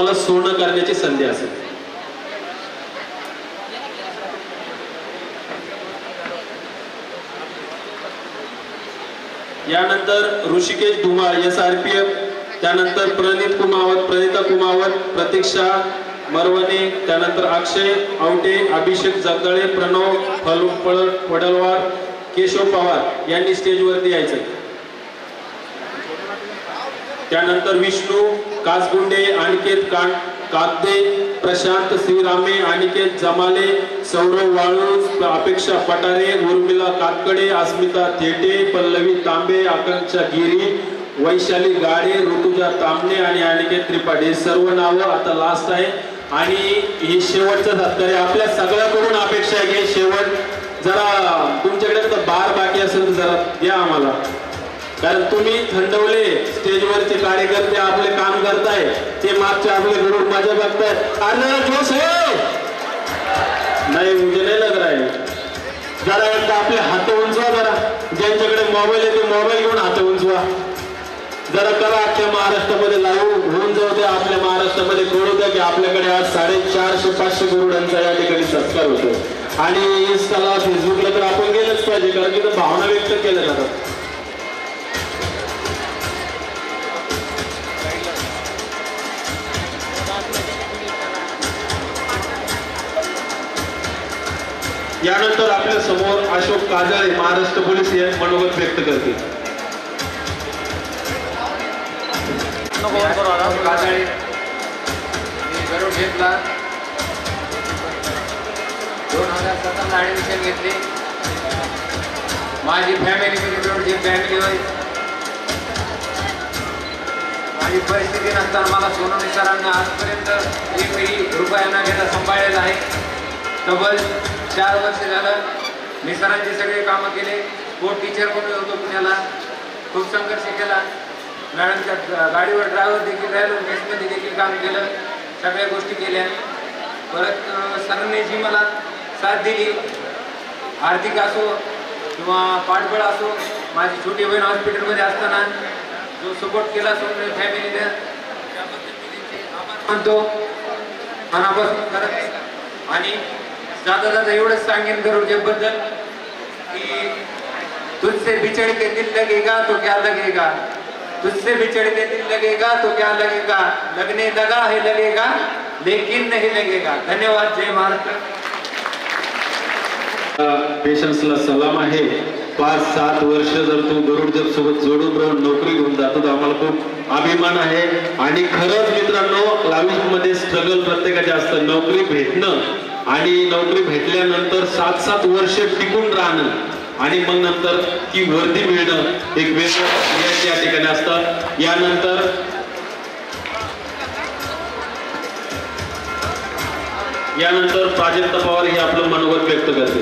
मला सोनं करण्याची संधी असेल। यानंतर ऋषिकेश धुमाळ SRPF, त्यानंतर प्रणिता कुमावत, प्रतीक्षा मरवणे, त्यानंतर अक्षय आवटे, अभिषेक जगदाळे, प्रणव पडलवार, केशव पवार यांनी स्टेजवरती यायचं। त्यानंतर विष्णू कासगुंडे, अनिकेत कागदे, प्रशांत श्रीरामे, अनिकेत जमाले, सौरव वाळूज, अपेक्षा पटारे, उर्मिला कातकडे, अस्मिता थेटे, पल्लवी तांबे, आकांक्षा गिरी, वैशाली गाडे, ऋतुजा तामणे आणि अनिकेत त्रिपाठी, सर्व नावं आता लास्ट आहे। आणि हे शेवटचं सत्कार आपल्या सगळ्याकडून अपेक्षा आहे की शेवट जरा तुमच्याकडे तर बार बाकी असेल तर जरा द्या आम्हाला, कारण तुम्ही थंडवले स्टेजवरचे कार्यकर्ते आपले काम करताय, ते मागचे आपले घरून मजा बघताय। अरे जोश है नाही, मुझे नहीं लग रहा है। जरा एकदा आपले हात उंचवा, जरा ज्यांच्याकडे मोबाईल आहे ते मोबाईल घेऊन हात उंचवा, जरा करा। अख्ख्या महाराष्ट्रामध्ये लाईव्ह होऊन जाऊ द्या, आपल्या महाराष्ट्रामध्ये कळू द्या की आपल्याकडे आज 450-500 गरुडांचा या ठिकाणी सत्कार होतो। आणि इंस्टाला फेसबुकला तर आपण गेलंच पाहिजे, कारण की भावना व्यक्त केल्या जातात। यानंतर आपल्या समोर अशोक काजळे, महाराष्ट्र पोलीस हे मनोगत व्यक्त करतील। काजळे गरुड घेतला, 2017 ऍडमिशन घेतली। माझी फॅमिली म्हणजे गरुडची फॅमिली होय। माझी परिस्थिती नसताना मला सोनवणे सरांना आजपर्यंत एकही रुपया न घेता सांभाळलेला आहे। तब्बल 4 वर्ष झालं मी सरांचे सगळे कामं केले। स्पोर्ट टीचर म्हणून होतो पुण्याला, खूप संघर्ष केला। मॅडमच्या गाडीवर ड्रायव्हर देखील राहिलो, मेसमध्ये देखील काम केलं, सगळ्या गोष्टी केल्या। परत सरांनी जी मला साथ दिली, आर्थिक असो किंवा पाठबळ असो, माझी छोटी बहीण हॉस्पिटलमध्ये असताना जो सपोर्ट केला सोनवणे फॅमिलीने, त्याबद्दल मी त्यांचे आभार मानतो मनापासून खरंच। आणि जाता एवढंच सांगेन गरुडबद्दल की तुझसे बिछड़ते दिल लगेगा तो क्या लगेगा, तुझसे बिछड़ते दिल लगेगा तो क्या लगेगा, लगने लगा है लगेगा लेकिन नहीं लगेगा। धन्यवाद। जय महाराष्ट्र। पेशन्सला सलाम आहे। 5-7 वर्ष जर तू गरुड सोबत जोडून राहून नोकरी घेऊन जातो तर आम्हाला खूप अभिमान आहे। आणि खरंच मित्रांनो, लाईफमध्ये स्ट्रगल प्रत्येकाचे असतं, नोकरी भेटणं आणि नोकरी भेटल्यानंतर 7-7 वर्ष टिकून राहणं आणि मग नंतर ती वर्दी मिळणं एक वेगळं या ठिकाणी असतं। यानंतर प्राजक्ता पवार हे आपलं मनोगत व्यक्त करते।